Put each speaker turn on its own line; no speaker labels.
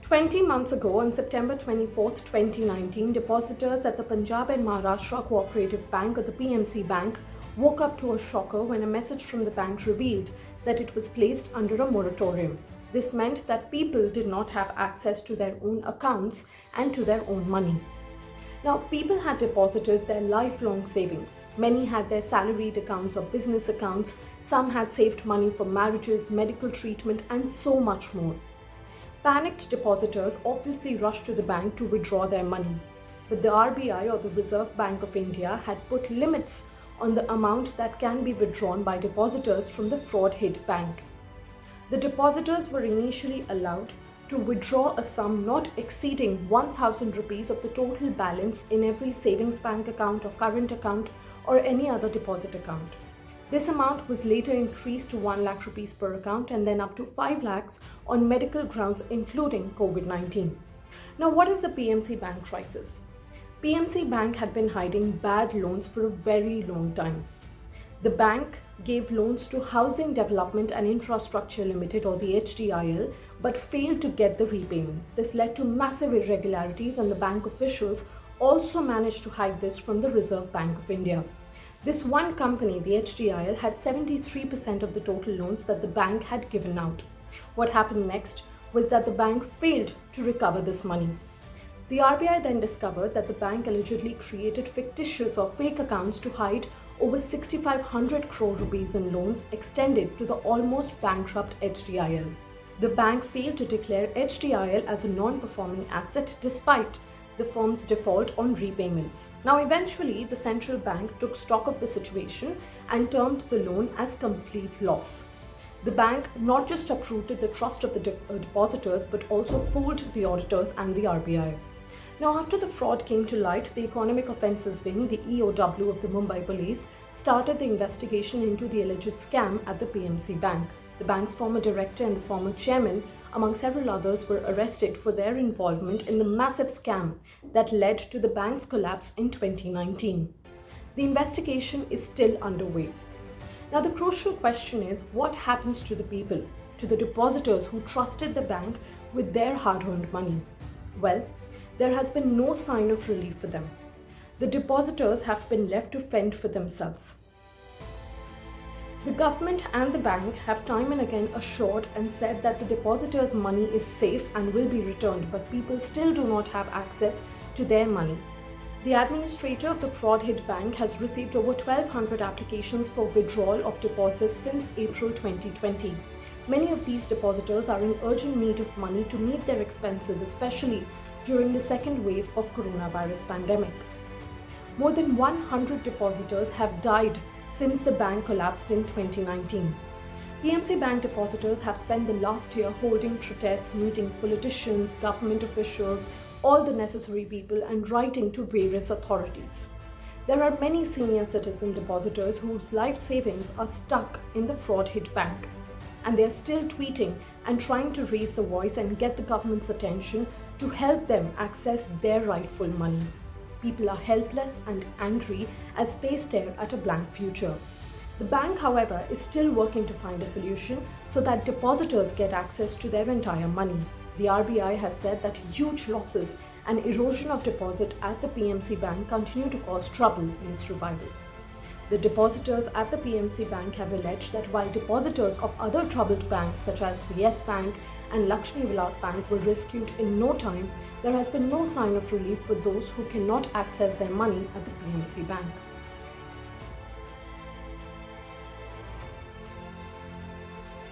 20 months ago, on September 24th, 2019, depositors at the Punjab and Maharashtra Cooperative Bank, or the PMC Bank, woke up to a shocker when a message from the bank revealed that it was placed under a moratorium. This meant that people did not have access to their own accounts and to their own money. Now, people had deposited their lifelong savings. Many had their salaried accounts or business accounts. Some had saved money for marriages, medical treatment, and so much more. Panicked depositors obviously rushed to the bank to withdraw their money. But the RBI, or the Reserve Bank of India, had put limits on the amount that can be withdrawn by depositors from the fraud-hit bank. The depositors were initially allowed to withdraw a sum not exceeding 1,000 rupees of the total balance in every savings bank account or current account or any other deposit account. This amount was later increased to 1 lakh rupees per account and then up to 5 lakhs on medical grounds, including COVID-19. Now, what is the PMC Bank crisis? PMC Bank had been hiding bad loans for a very long time. The bank gave loans to Housing Development and Infrastructure Limited, or the HDIL, but failed to get the repayments. This led to massive irregularities, and the bank officials also managed to hide this from the Reserve Bank of India. This one company, the HDIL, had 73% of the total loans that the bank had given out. What happened next was that the bank failed to recover this money. The RBI then discovered that the bank allegedly created fictitious or fake accounts to hide over 6,500 crore rupees in loans extended to the almost bankrupt HDIL. The bank failed to declare HDIL as a non-performing asset despite the firm's default on repayments. Now, eventually, the central bank took stock of the situation and termed the loan as complete loss. The bank not just uprooted the trust of the depositors, but also fooled the auditors and the RBI. Now, after the fraud came to light, the Economic Offences Wing, the EOW of the Mumbai Police, started the investigation into the alleged scam at the PMC Bank. The bank's former director and the former chairman, among several others, were arrested for their involvement in the massive scam that led to the bank's collapse in 2019. The investigation is still underway. Now, the crucial question is, what happens to the people, to the depositors who trusted the bank with their hard-earned money? Well, there has been no sign of relief for them. The depositors have been left to fend for themselves. The government and the bank have time and again assured and said that the depositors' money is safe and will be returned, but people still do not have access to their money. The administrator of the fraud-hit bank has received over 1,200 applications for withdrawal of deposits since April 2020. Many of these depositors are in urgent need of money to meet their expenses, especially during the second wave of coronavirus pandemic. More than 100 depositors have died since the bank collapsed in 2019. PMC Bank depositors have spent the last year holding protests, meeting politicians, government officials, all the necessary people, and writing to various authorities. There are many senior citizen depositors whose life savings are stuck in the fraud-hit bank, and they are still tweeting and trying to raise the voice and get the government's attention to help them access their rightful money. People are helpless and angry as they stare at a blank future. The bank, however, is still working to find a solution so that depositors get access to their entire money. The RBI has said that huge losses and erosion of deposit at the PMC Bank continue to cause trouble in its revival. The depositors at the PMC Bank have alleged that while depositors of other troubled banks such as the Yes Bank and Lakshmi Vilas Bank were rescued in no time, there has been no sign of relief for those who cannot access their money at the PMC Bank.